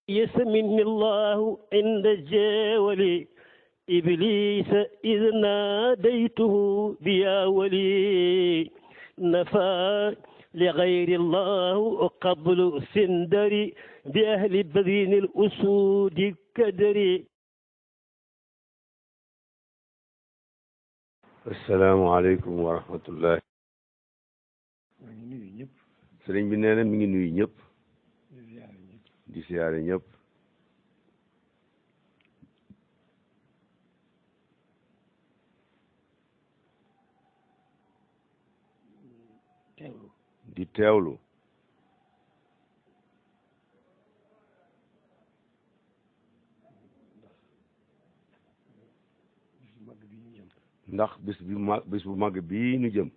يسمني الله عند الجاول إبليس إذ ناديته بيا ولي نفى لغير الله قبل سندري بأهل بذين الأسود كدري. السلام عليكم ورحمة الله. sëriñ bi nee na mi ngi nuyu ñëpp di siyaare ñëpp di teewlu ndax bis bu mag bii ñu jëm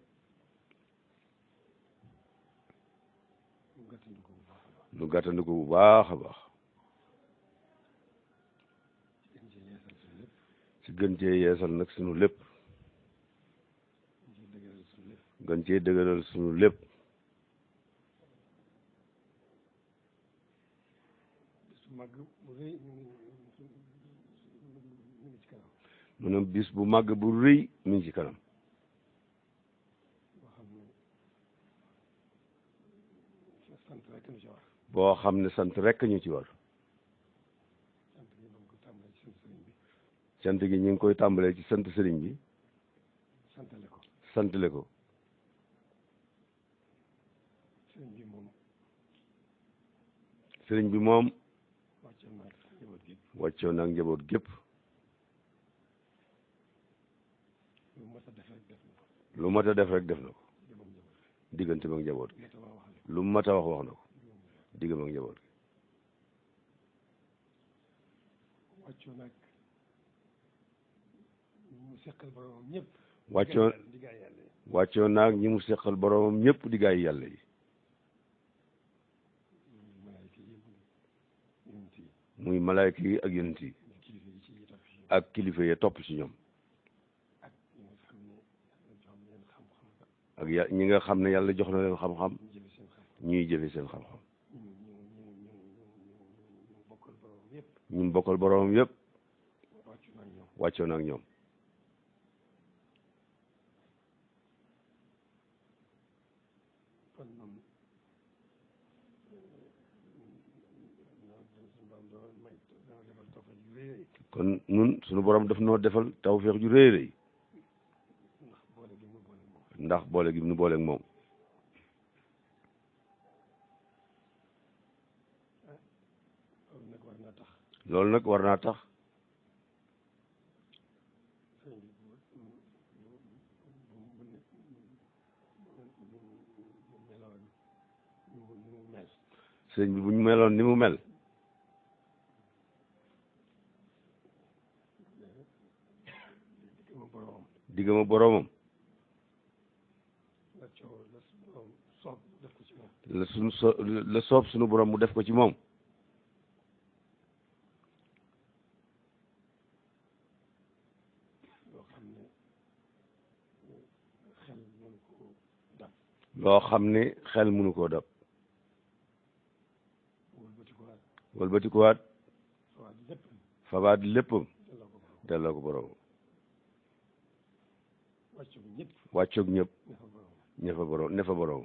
nu gàttandu ko bu baax a baax ci gën cee yeesal nag sunu lépp gën cee dëgëral sunu lépp mu ne bis bu màgg bu rëy mi ngi ci kanam boo xam ne sant rekk ñu ci war sant gi ñu ngi koy tàmbalee ci sant sëriñ bi santale ko sëriñ bi moom wàccoon ak njaboot gépp lu mat a def rek def na ko diggante ak njaboot gi lu mat a wax na ko diggam ak njaboot gi wàccoon naag ñi mu seqal boromam ñëpp di gaay yàlla yi muy malaayka yi ak yonent yi ak kilifa yi topp ci ñoom ak ñi nga xam ne yàlla jox na leen xam-xam ñuy jëfe seen xam-xam ñun bokkal boromam yëpp wàccoon ak ñoom kon nun suñu borom daf noo defal tawfeex ju rëy rëy ndax boole gi nu booleeg moom loolu nag war naa tax sëñ bi bu ñu meloon ni mu mel diggama boroomam la soob sunu borom mu def ko ci moom loo xam ne xel mënu koo dab wëlbatikuwaat fabaat léppam delloo ko borom wàccoog ñëpp ne fa borom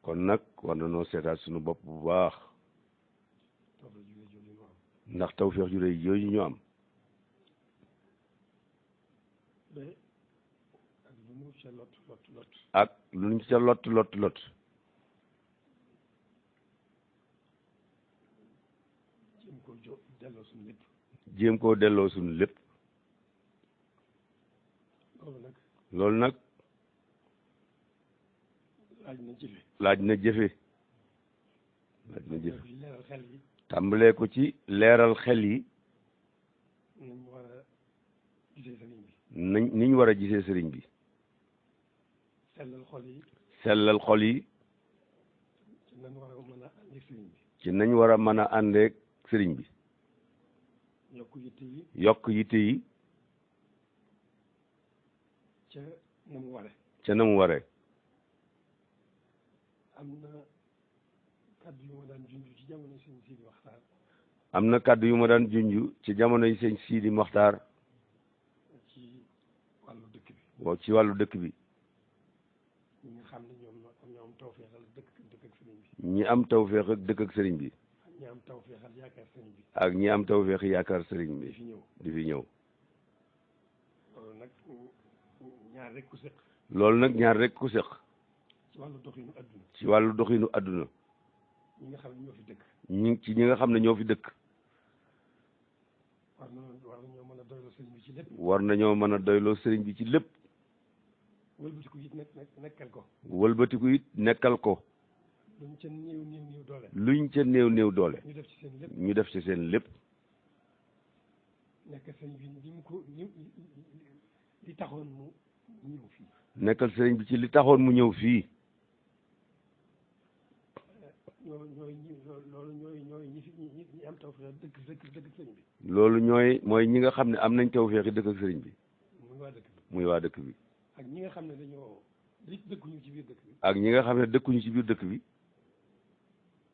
kon nag war na noo seetaat suñu bopp bu baax ndax tawfeex ju rëy yooyu ñu am ak lu ñu ca lot jéem koo delloo suñu lépp loolu nag laaj na jëfe tàmbalee ko ci leeral xel yi ni ñu war a gisee sëriñ bi sellal xol yi ci nañ war a mën a àndeek sëriñ bi yokk yitte yi ca na mu waree am na kàddu yu ma daan junj ci jamono sëñ Sidi Maxtaar. am na kàddu yu ma daan junj ci jamono yi sëñ Sidi Maxtaar. ci wàllu dëkk bi. waaw ci wàllu dëkk bi. ñi nga xam ne ñoom ñoo am tawféexal dëkk ak sëriñ bi. ñi am tawféex ak dëkk ak sëriñ bi. ñi am tawféexal yaakaar sëriñ bi. ak ñi am tawféex yaakaar sëriñ bi. di fi ñëw. loolu nag ñaar rek ku séq. loolu nag ñaar rek ku séq. ci wàllu doxinu adduna. ci wàllu doxinu adduna. ñi nga xam ne ñoo fi dëkk. ñi nga xam ne ñoo fi dëkk. war nañoo mën a doyloo sëriñ bi ci lépp. war nañoo mën a doyloo sëriñ bi ci lépp. wëlbatiku it nekkal ko. wëlbatiku it nekkal ko. luñ ca néew doole. luñ ca néew doole. ñu def ci seen lépp. ñu def ci seen lépp. nekkal sëriñ bi li taxoon mu ñëw fii. nekkal sëriñ bi ci li taxoon mu ñëw fii. ñooy ñi am tawfeex dëkk sëriñ bi. loolu mooy ñi nga xam ne am nañ tawfeex dëkk ak sëriñ bi. muy waa dëkk bi. ak ñi nga xam ne dëkkuñu ci biir dëkk bi. ak ñi nga xam ne dëkkuñu ci biir dëkk bi.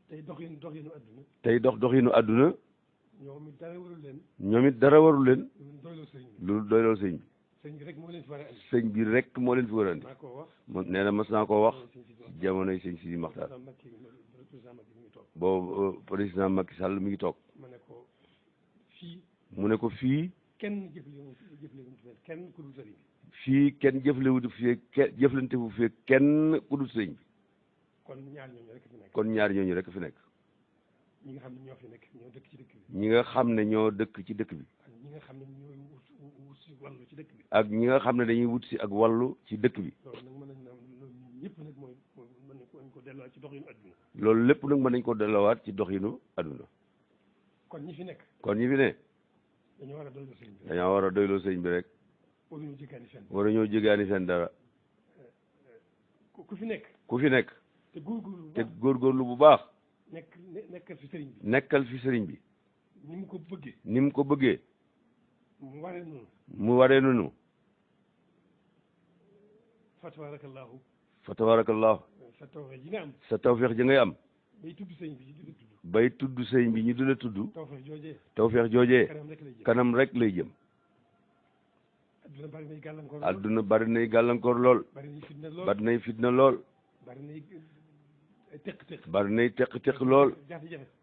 tey doxinu adduna. tey doxinu adduna. ñoom it dara warul leen. ñoom it dara warul leen. lu doyloo sëriñ bi. sëñ bi rek moo leen fi war a andi. sëñ bi rek moo leen fi war a andi. nee na mas naa koo wax jamonoy sëñ Sidi Maxtaar. boobu président Macky Sall mi ngi toog. mu ne ko fii. kenn jëflewul kenn ku dul sëriñ bi. fii kenn jëflante fu fii kenn ku dul sëriñ bi. kon ñaar ñooñu rek fi nekk. ñi nga xam ne ñoo fi nekk ñoo dëkk ci dëkk bi. ñi nga xam ne ñoo dëkk ci dëkk bi. ak ñi nga xam ne ñooy wut si wàllu ci dëkk bi. ak ñi nga xam ne dañuy wut si ak wàllu ci dëkk bi. loolu nag ñëpp nag mooy mën nañ ko delluwaat ci doxinu adduna. loolu lépp nag mën nañ ko delluwaat ci doxinu adduna. kon ñi fi nekk. dañoo war a doyloo sëñ bi rek. waruñoo jéggaani fenn dara. ku fi nekk. te góorgóorlu bu baax. nekkal fi sëriñ bi. nekkal fi sëriñ bi. ni mu ko bëggee. mu waree noonu. fa tabarakallahu. sa tawfeex ji ngay am. bay tudd sëriñ bi ñu di la tudd. tawfeex joojee. kanam rek lay jëm. adduna bari nay gàllankoor lool. bari nay fitna lool. bari nay teq lool.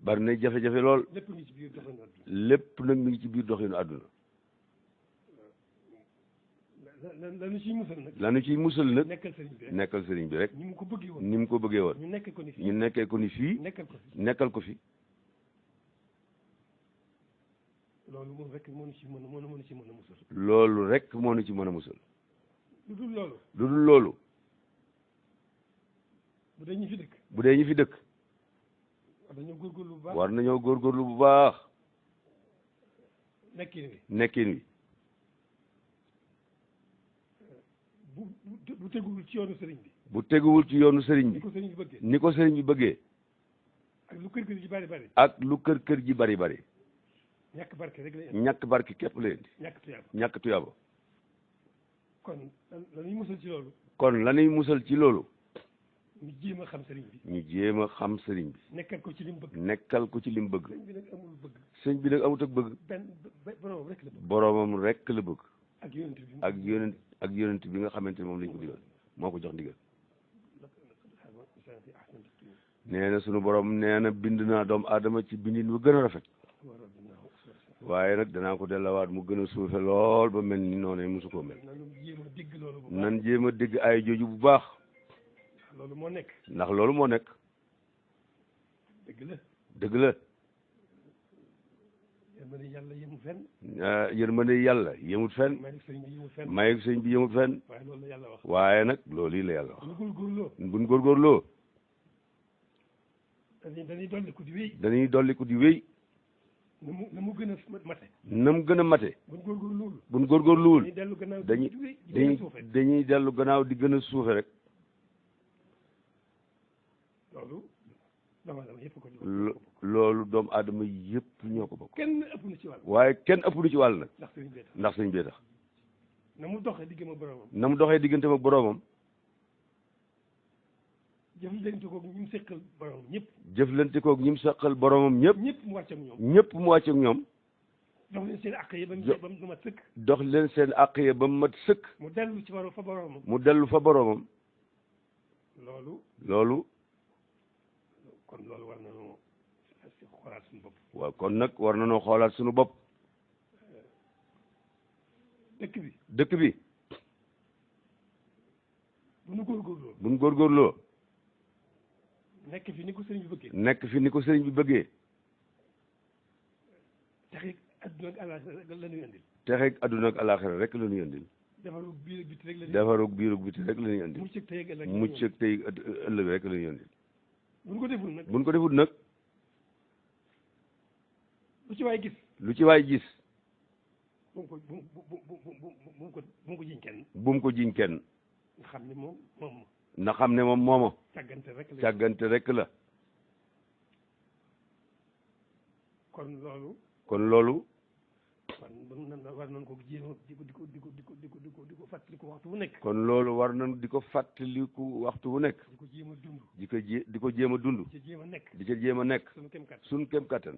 bari nay jafe-jafe lool. lépp nag mi ngi ci biir doxinu àdduna. lanu ciy musal nag. nekkal sëriñ bi rek. ni mu ko bëggee woon. ñu nekkee ko ni fii. nekkal ko fi. loolu moom rek moo ñu ci mën a musal. loolu rek moo ñu ci mën a musal. lu dul loolu. bu dee ñu fi dëkk. war nañoo góorgóorlu bu baax. nekkin wi. bu teguwul ci yoonu sëriñ bi. bu teguwul ci yoonu sëriñ bi. ni ko sëriñ bi bëggee. ak lu kër ji bari bari. ak lu kër ji bari bari. ñàkk barke rek lay ñàkk barke képp lay indi. ñàkk tuyaaba. kon lañuy musal ci loolu. ci loolu. ñu jéem a xam sëriñ bi. nekkal ko ci lim bëgg. sëñ bi nag amul bëgg. sëñ bi nag amut ak bëgg. boroomam rek la bëgg. ak yonent bi nga xamante ne moom lañ ko digal moo ko jox ndigal. nee na sunu borom nee na bind naa doomu aadama ci bindin bu gën a rafet. waaye nag danaa ko dellawaat mu gën a suufe lool ba mel ni noonu mosu koo mel. nan jéem a dégg ay jooju bu baax. ndax loolu moo nekk. dëgg la. yërmande yàlla yemut fenn. mayu sëñ bi yemut fenn. waaye nag loolu yi la yàlla wax. buñ góorgóorloo. dañuy dolliku di wéy. na mu gën a mate. buñ góorgóorluwul. dañuy dellu gannaaw di gën a suufe rek. loolu doomu aadama yëpp ñoo ko bokk. kenn ëpp na ci wàll. waaye kenn ëpp na ci wàll nag. ndax sëñ bee tax. na mu doxee diggante ak boroomam. jëflante koog ñi mu seqal borom ñëpp. jëflante koog ñi mu seqal boromam ñëpp. ñëpp mu wàcc ak ñoom. ñëpp mu wàcc ak ñoom. dox leen seen àq yi ba mu mat sëkk. dox leen seen àq yi ba mu mat sëkk. mu dellu ci fa boromam. mu dellu fa boromam. loolu. kon loolu war nañoo xoolaat suñu bopp. waaw kon nag war nañoo xoolaat suñu bopp. dëkk bi. bu nu góorgóorloo. bu nu góorgóorloo. nekk fi ni ko sëriñ bi bëggee. nekk fi ni ko sëriñ bi bëggee. texeeg adduna ak àllaaxira la ñuy andil. texeeg adduna ak àllaaxira rek la ñuy andil. defarug biir ak biti rek la ñuy. defarug biir ak biti rek la ñuy andil. mucc ak tey ak ëllëg. mucc ak tey ëllëg rek la ñuy andil. buñ ko deful nag. buñ ko deful nag. lu ci waay gis. lu ci waay gis. bu mu ko jiñ kenn. bu mu ko jiñ kenn. nga xam ne moom na xam ne moom mooma. càggante rek la càggante rek la. kon loolu. war nañ ko jéem di ko fàttaliku waxtu bu nekk. kon loolu war nañ di ko fàttaliku waxtu bu nekk. di ko jéem a dund. di ko jéem a dund. di ca jéem a nekk. di ca jéem a nekk. suñu kem kattan.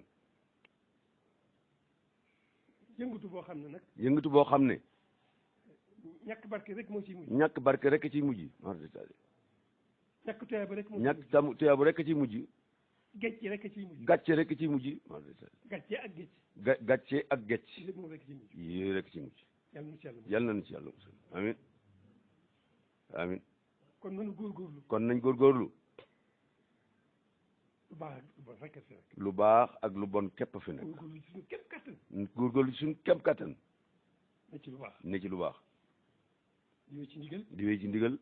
yëngatu boo xam ne. ñàkk barke rek moo ciy mujj. ñàkk barke rek ciy mujj. ñàkk tuyaaba rek moo ciy mujj. ñàkk tam tuyaaba rek ciy mujj. gàcce rek ciy mujj. gàcce rek ciy mujj. gàcce ak gàcce. gàcce ak gàcce. yooyu rek ciy mujj. yàlla na ci yàlla musal. amiin amiin. kon nañu góorgóorlu. kon nañ góorgóorlu. lu baax ak lu bon képp fi nekk. góorgóorlu suñu kem kattan. ne ci lu baax. ne ci lu baax. di wéy ci ndigal. di wéy ci ndigal.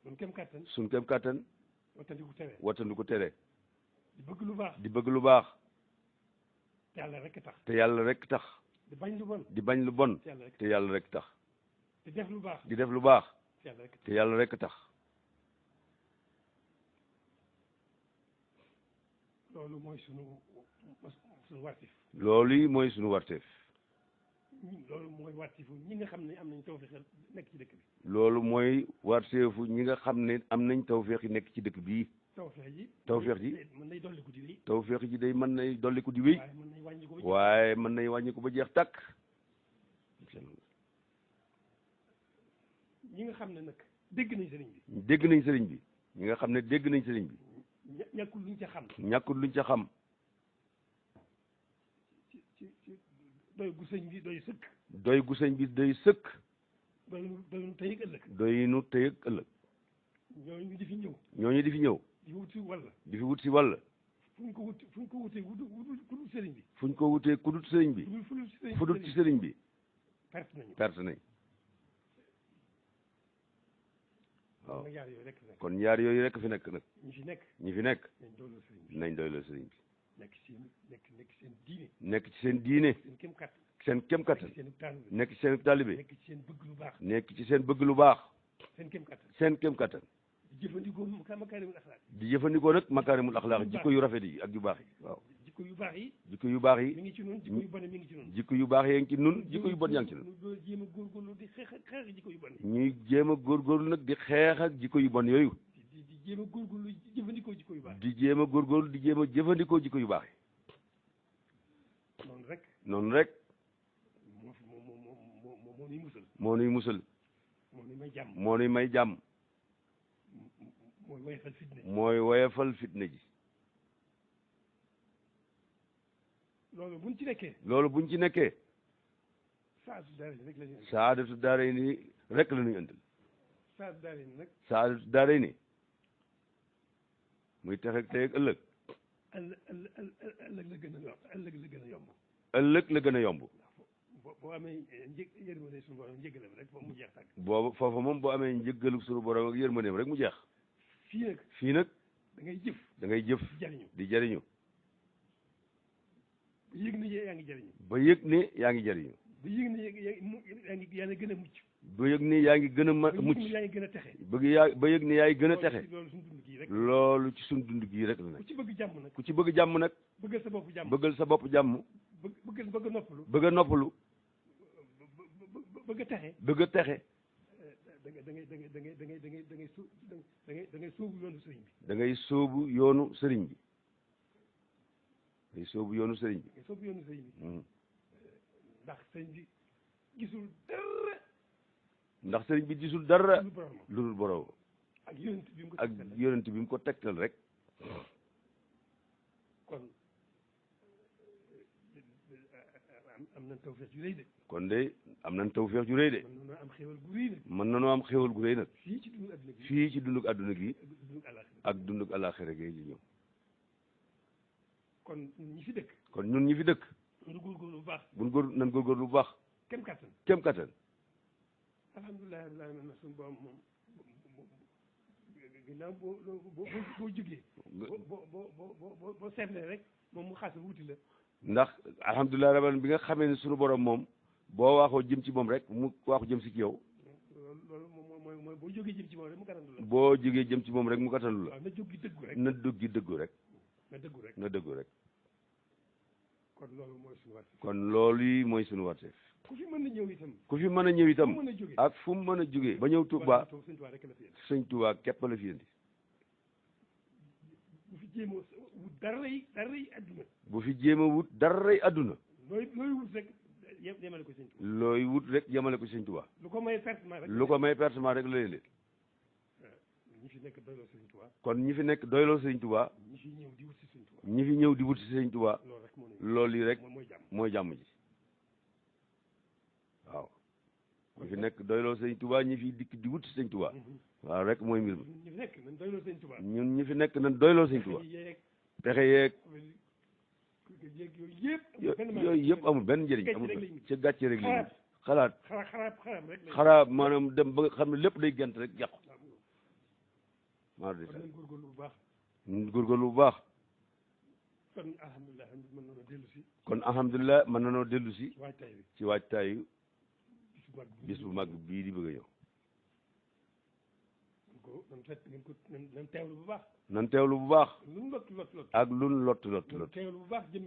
suñu kem kattan. suñu kem kattan. wattandiku tere. wattandiku tere. di bëgg lu baax. di bëgg lu baax. te yàlla rek tax. te yàlla rek tax. di bañ lu bon. di bañ lu bon. te yàlla rek tax. di def lu baax. di def lu baax. te yàlla rek tax. loolu mooy sunu warteef. loolu yi mooy sunu warteef. loolu mooy warteefu ñi nga xam ne am nañ tawfeex nekk ci dëkk bi. loolu mooy warteefu ñi nga xam ne am nañ tawfeex yi nekk ci dëkk bii. tawfeex ji mën nay dolliku di wéy. tawfeex ji day mën nay dolliku di wéy. waaye mën nay wàññi ko ba jeex tàkk. ñi nga xam ne nag dégg nañ sëriñ bi. dégg nañ sëriñ bi. ñi nga xam ne dégg nañ sëriñ bi. ñàkkul luñ ca xam. ñàkkul luñ ca xam. doy gu sëñ bi doy sëkk. doy gu sëñ bi doy sëkk. doy nu tey ak ëllëg. doy nu tey ak ëllëg. ñooñu di fi ñëw. ñooñu di fi ñëw. di wut si wàll. di fi wut si wàll. fu ñu ko wutee ku dul sëriñ bi. fu ñu ko wutee ku dul sëriñ bi. fu dul ci sëriñ bi. perte nañ. waaw kon ñaar yooyu rek fi nekk nag. ñi fi nekk. nañ doyloo sëriñ bi. nekk ci seen diine. seen kem kattan. nekk ci seen taalibe. nekk ci seen bëgg lu baax. seen kem kattan. di jëfandikoo makaarimul axlaaq. di jëfandikoo nag makaarimul axlaaq jikko yu rafet yi ak yu baax yi waaw. jikko yu baax yi. jikko yu baax yi. mi ngi ci nun jikko yu bon mi ngi ci nun. jikko yu baax yaa ngi ci nun jikko yu bon yaa ngi ci nun. ñuy jéem a góorgóorlu di xeex ak jikko yu bon. ñuy jéem a góorgóorlu nag di xeex ak jikko yu bon yooyu. di jéem a góorgóorlu di jëfandikoo jikko yu baax. di jéem a góorgóorlu di jéem a jëfandikoo jikko yu baax yi. noonu rek. noonu rek. moo nuy musal. moo nuy musal. moo nuy may jàmm. moo nuy may jàmm. mooy woyofal fitna ji. mooy woyofal fitna ji. loolu buñ ci nekkee. loolu buñ ci nekkee. saadatu daarayni rek la ñuy andil. saadatu daarayni rek la ñuy andil. saadatu daarayni nag. saadatu daarayni. muy texe tey ak ëllëg. ëllëg la gën a yomb. ëllëg la gën a yomb. ëllëg la gën a yomb. boo amee yërmande suñu borom njëggalam rek mu jeex tàgg. boobu foofu moom boo amee njëggalu suñu borom ak yërmandeem rek mu jeex. fii nag. da ngay jëf. da ngay jëf. di jëriñu. ba yëg ne yaa ngi jëriñu. ba yëg ne yaa ngi jëriñu. ba yëg ne yaa ngi gën a mucc. ba yëg ne yaa ngi gën a mucc. ba yaa ngi gën a texe. ba yëg ne yaa ngi gën a texe. loolu ci suñu dund gii rek la nag. ku ci bëgg jàmm nag. ku ci bëgg jàmm nag. bëggal sa bopp jàmm. bëggal sa bopp jàmm. bëgg noppalu. bëgg a noppalu. bëgg a texe. bëgg a texe. da ngay sóobu yoonu sëriñ bi day sóobu yoonu sëriñ bi ndax sëriñ bi gisul dara ndax sëriñ bi gisul dara lu dul borom ak yonent bi mu ko ak yonent bi mu ko tegtal rek kon am nañ tawfeex ju rëy de kon de am nañ tawfeex ju rëy de mën nañoo am xéwal gu rëy nag mën nañoo am xéwal gu rëy nag fii ci dundug adduna gi fii ci dundug adduna gi dundug àllaaxira ak dundug àllaaxira gi ñëw kon ñi fi dëkk kon ñun ñi fi dëkk ñu góorgóorlu bu baax nan góorgóorlu bu baax kem kattan kem kattan alhamdulilah rabbil alamin na suñu borom moom ginnaaw boo jógee boo seetlee rek moom mu xas wuti la ndax alhamdulilah rabbil alamin bi nga xamee ne suñu borom moom boo waaxoo jëm ci moom rek mu waaxu jëm si ci yow loolu mooy boo jógee jëm ci moom rek mu katandu la boo jógee jëm ci moom rek mu katandu la waaw na jóg gi dëggu rek na jóg gi dëggu rek na dëggu rek na dëggu rek kon loolu mooy suñu warte kon loolu yi mooy suñu warte ku fi mën a ñëw itam ku fi mën a ñëw itam fu mën a jóge ak fu mu mën a jógee ba ñëw Touba sëñ Touba rek la fi sëñ Touba képp la fi indi bu fi jéem a wut dara yi adduna bu fi jéem a wut daray adduna looy wut rek yemale ko sëñ Touba looy wut rek yemale ko sëñ Touba lu ko may pertement rek lu ko may pertement rek la leen ñi fi nekk doyloo sëñ Touba kon ñi fi nekk doyloo sëñ Touba ñi fi ñëw di wut si sëñ Touba ñi fi ñëw di wut si sëñ Touba loolu rek moo loolu yi rek mooy jàmm mooy jàmm ji waaw ñi fi nekk doyloo sëñ Touba ñi fi dikk di wut si sëñ Touba waaw rek mooy mbir mi ñi fi nekk nañ doyloo sëñ Touba ñun ñi fi nekk nañ doyloo sëñ Touba pexe yeeg yooyu yëpp amul benn njëriñ amul ci gàcce rek li xalaat xaraab maanaam dem ba nga xam ne lépp day gent rek yàqu maa di nañ góorgóorlu bu baax ñun góorgóorlu bu baax kon alhamdulilah mën nañoo dellu si kon alhamdulilah mën nañoo dellu si waajtaay bi ci waajtaayu bis bu mag bii di bëgg a ñëw nan teewlu bu baax nan teewlu bu baax lu lot ak lun lot teewlu bu baax jëm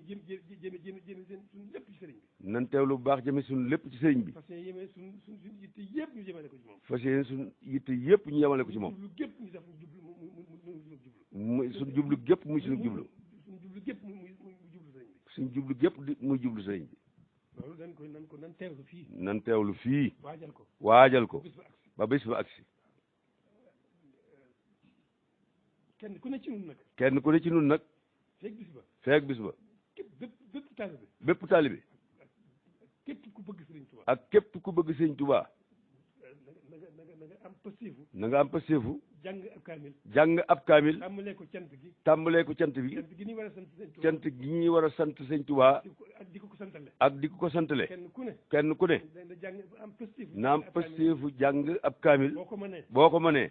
suñu lépp ci sëriñ bi nan teewlu bu baax jëme suñu lépp ci sëriñ bi parce que yémee suñ yitte yëpp ñu jëmale ko ci moom fas yéene suñu yitte yëpp ñu yemale ko ci moom jublu gépp ñu def jublu muy suñu jublu gépp muy suñu jublu suñu jublu gépp muy jublu sëriñ bi suñu jublu gépp di muy jublu sëriñ bi loolu nan teewlu fii nan teewlu fii waajal ko ba bés ba agsi kenn ku ne ci nun nag kenn ku ne ci nun nag feeg bis ba bépp taalibe képp ku bëgg sëriñ Tuubaa ak képp ku bëgg sëriñ Tuubaa na nga am pasteefu na nga am pasteefu jàng ab kaamil tàmbalee ko cant gi gi cant gi ñuy war a sant sëriñ Tuubaa ak di ko santale kenn ku ne na am pasteefu jàng ab kaamil boo ko mënee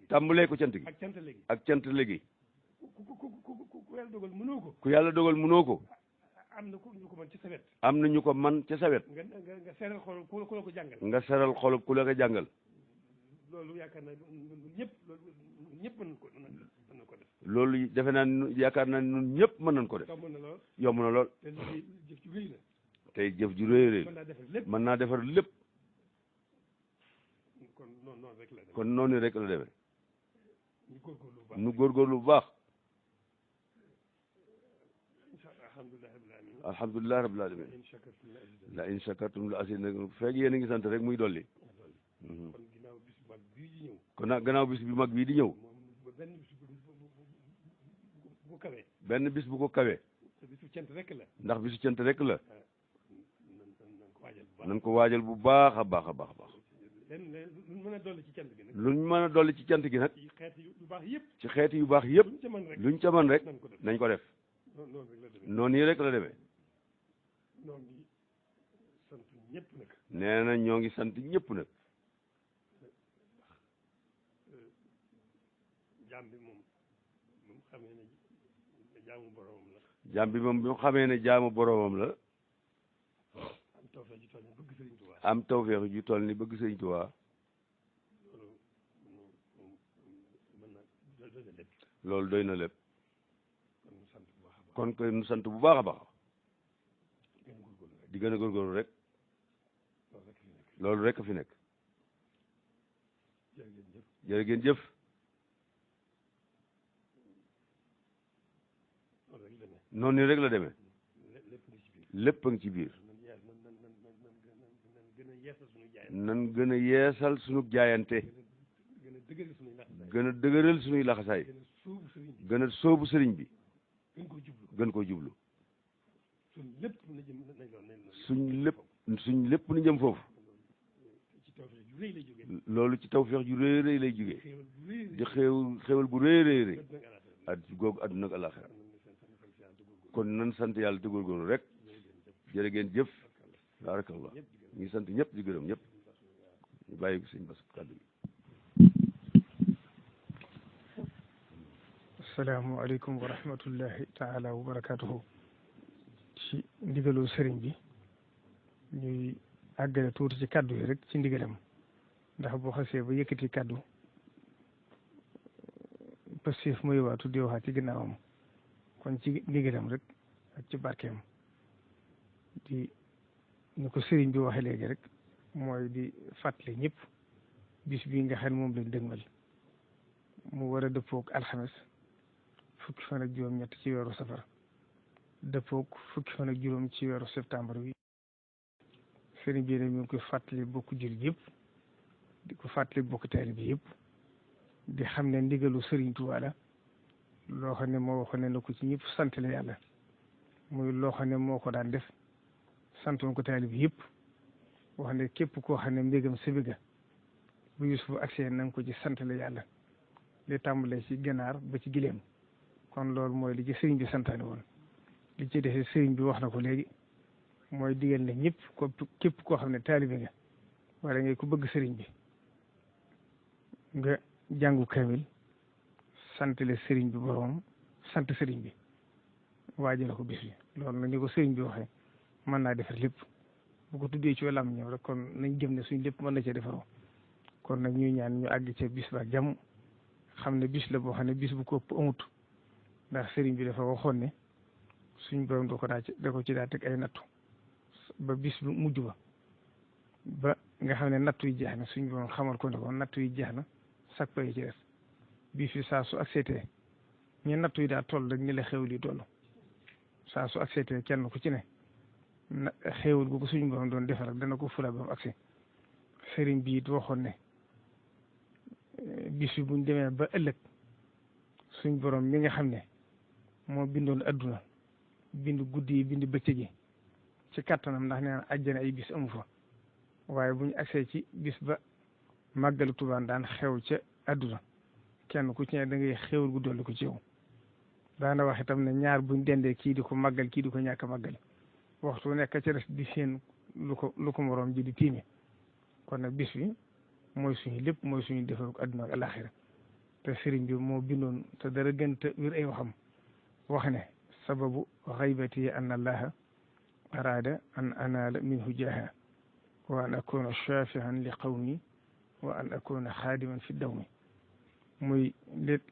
tàmbalee ko cant gi ak cant léegi ku yàlla dogal mënoo ko ku yàlla dogal mënoo ko am na ñu ko mën ci sawet am na ñu ko man ca sawet nga seral xol ku la ko jàngal nga seral xol ku la ko jàngal loolu yaakaar naa ñëpp mën nañ ko def loolu defe naa yaakaar naa ñun ñëpp mën nañ ko def yomb na lool jëf ju rëy la tey jëf ju rëy rëy mën naa defar lépp kon noonu rek la demee nu góorgóorlu bu baax alhamdulilah rabbil alamin la in shakartum la azidannakum fekk yéen a ngi sant rek muy dolli kon nag gannaaw bis bi mag bii di ñëw benn bis bu ko kawee ndax bisu cant rek la nan ko waajal bu baax a baax a baax a baax luñ mën a dolli ci cant gi nag luñ mën a dolli ci cant gi nag ci xeeti yu baax yëpp ci xeeti yu baax yëpp luñ ca mën rek nañ ko def noonu yi rek la demee nee na ñoo ngi sant ñëpp nag jaam bi moom xamee ne jaamu boromam la jaam bi moom bi mu xamee ne jaamu boromam la am tawfeex ju toll ni bëgg sëriñ Tuubaa loolu doy na lépp kon koy nu sant bu baax a baax di gën a góorgóorlu rek loolu rek a fi nekk jërë ngeen jëf noonu rek la demee lépp a ngi ci biir nan gën a yeesal sunu jaayante gën a dëgëral sunuy laxasaay gën a sóobu sëriñ bi gën koo jublu suñ lépp nu jëm foofu loolu ci tawfeex ju rëy rëy lay jógee di xéewal bu rëy rëy rëy googu àdduna ak àllaaxira kon nan sant yàlla te góorgóorlu rek jërë ngeen jëf baarakallah ñu ngi sant ñëpp di gërëm ñëpp ñu bàyyi ko sëñ Bass kàddu gi. asalaamaaleykum wa rahmatullahi taala wa barakaatuhu. ci ndigalu sëriñ bi ñuy àggale tuuti ci kàddu yi rek ci ndigalam ndax boo xasee ba yëkkati kàddu passif muy waatu di waxaat ci ginnaawam kon ci ndigalam rek ak ci barkeem di ñu ko sëriñ bi waxee léegi rek mooy di fàttali ñëpp bis bii nga xam ne moom lañ dëgmal mu war a dëppoog alxames fukki fan ak juróom-ñett ci weeru safar dëppoog fukki fan ak juróom ci weeru septembre wi sëriñ bi nag ñu ngi koy fàttali bokku jullit yëpp di ko fàttali bokku taalibe bi yëpp di xam ne ndigalu sëriñ Tuubaa la loo xam ne moo waxoon ne na ko ci ñëpp sant la yàlla muy loo xam ne moo ko daan def santoon ko taalibe bi yëpp wax ne képp koo xam ne mbégam sa béga bu Yuusufu agsee na nga ko ci sant la yàlla li tàmbalee ci ganaar ba ci gileem kon loolu mooy li ci sëriñ bi santaane woon li ci defee sëriñ bi wax na ko léegi mooy digal ne ñëpp ko képp koo xam ne taalibe nga wala ngay ko bëgg sëriñ bi nga jàngu kamil sant le sëriñ bi boroom sant sëriñ bi waajal ko bis bi loolu nag ni ko sëriñ bi waxee mën naa defar lépp bu ko tuddee ci wàllam ñëw rek kon nañ gëm ne suñ lépp mën na cee defaroo kon nag ñuy ñaan ñu àgg ca bis ba jàmm xam ne bis la boo xam ne bis bu ko ëpp amut ndax sëriñ bi dafa waxoon ne suñ borom da ko ci daa teg ay nattu ba bis bu mujj ba nga xam ne nattu yi jeex na suñ borom xamal ko ne ko nattu yi jeex na sak pay ci des bis bi saa su accepté ñu nattu yi daa toll rek ni la xewli toll saa su accepté kenn ku ci ne na xéewal gu ko suñu borom doon defal rek dana ko fula ba mu agsi sëriñ bi it waxoon ne bis bi buñ demee ba ëllëg suñ borom mi nga xam ne moo bindoon adduna bind guddi yi bind bëccëg yi ci kattanam ndax nee na àjjana ay bis amu fa waaye buñ agsee ci bis ba màggalu Tuubaa daan xew ca adduna kenn ku ci ne da ngay xéewal gu dolli ko ci yow daana wax itam ne ñaar buñ dendee kii di ko màggal kii di ko ñàkk a màggal waxtu nekk ca des di seen lu ko moroom ji di tiime kon nag bis bi mooy suñu lépp mooy suñu defaru adduna ak alaxira te sëriñ bi moo bindoon te dara gën te wir ay waxam wax ne sababu xaybati an allaha araada an anaala minhu jaaha wa an akuna shafihan li qawmi wa an akuna xaadiman fi dawmi muy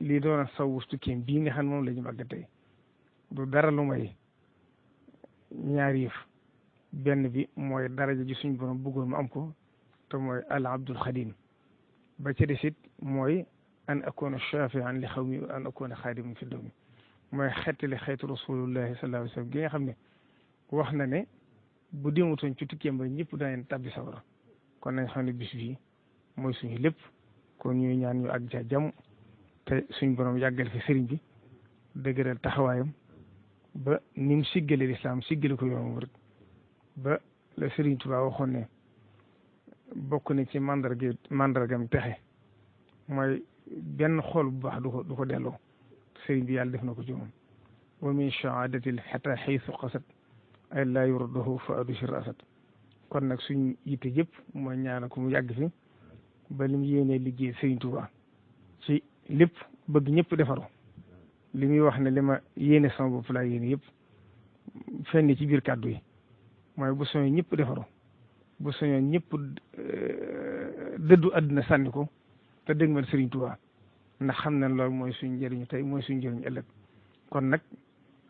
lii doon sawus tukkeem bii nga xam ne moom la ñu màgg tey du dara lu may ñaari yëf benn bi mooy daraja ji suñ borom bëggoon mu am ko te mooy al abdul xadim ba ca desit mooy an akuna shafian li xawmi an akuna xaadiman fi dawmi mooy xettali xeetu rasulullahi sallallahu alayhi wa sallam gi nga xam ne wax na ne bu demutoon ci tukkeem ba ñëpp danañ tabbi sawara kon nañ xam ne bis bii mooy suñu lépp kon ñuy ñaan ñu àgg ca jàmm te suñ borom yàggal fi sëriñ bi dëgëral taxawaayam ba ni mu siggale lislaam siggale ko yoon rek ba la sëriñ Tuubaa waxoon ne bokk na ci mandargam texe mooy benn xool bu baax du ko delloo sëriñ bi yàlla def na ko ci moom wa min shahaadatil xata xaysu qasat ay laa yurdahu fa adushir asad kon nag suñ yitte yëpp mooy ñaana ko mu yàgg fi ba li mu yéenee liggéey sëriñ Tuubaa ci lépp bëgg ñëpp defaru li muy wax ne li ma yéene sama bopp laa yéene yëpp fenn ci biir kàddu yi mooy bu soñoon ñëpp defaru bu soñoon ñëpp dëddu àdduna sànni ko te dégg ma sëriñ Tuubaa ndax xam na loolu mooy suñ njëriñu tey mooy suñ njëriñu ëllëg kon nag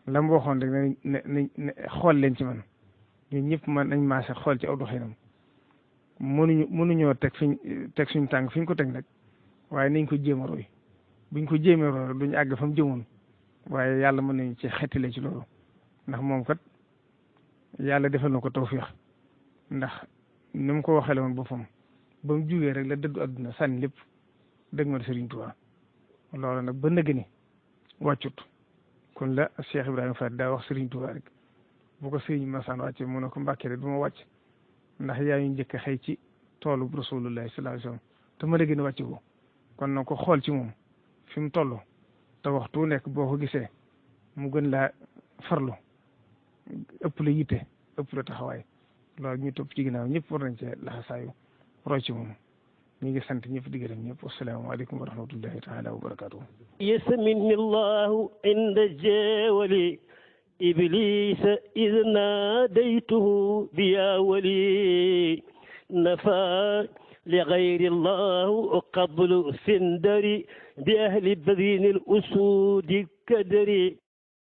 la mu waxoon rek ne xool leen ci man ñun ñëpp man nañ maase xool ci aw doxinam mënuñoo teg suñ tànk fi ñu ko teg nag waaye nañ ko jéem a roy buñ ko jéemee roy duñ àgg fa mu jëmoon waaye yàlla mën nañu ci xettile ci loolu ndax moom kat yàlla defal na ko tawfiix ndax ni mu ko waxale woon boppam ba mu jugee rek la dëddu àdduna sànni lépp dëgg ma Sëriñ Tuubaa loolu nag ba nëgg ni wàccut kon la Cheikh Ibrahima Fall daa wax Sëriñ Tuubaa rek bu ko sëriñ masaan wàcce mu ne ko Mbàkke du ma wàcc ndax yaa ñu njëkk a xëy ci toolu Rasulullahi sallallahu alayhi wasallam te ma nëgg ni wàcc ko kon na ko xool ci moom fi mu toll te waxtu nekk boo ko gisee mu gën laa farlu ëpp la yitte ëpp la taxawaay loolu ñu topp ci ginnaaw ñëpp war nañ cee laxasaayu roy ci moom ñu ngi sant ñëpp di gërëm ñëpp asalaamaaleykum wa rahmatullahi taala wa barakatuhu يسمني الله عند الجاول إبليس إذ ناديته بيا ولي نفى لغير الله قبل سندري بأهل بذين الأسود كدري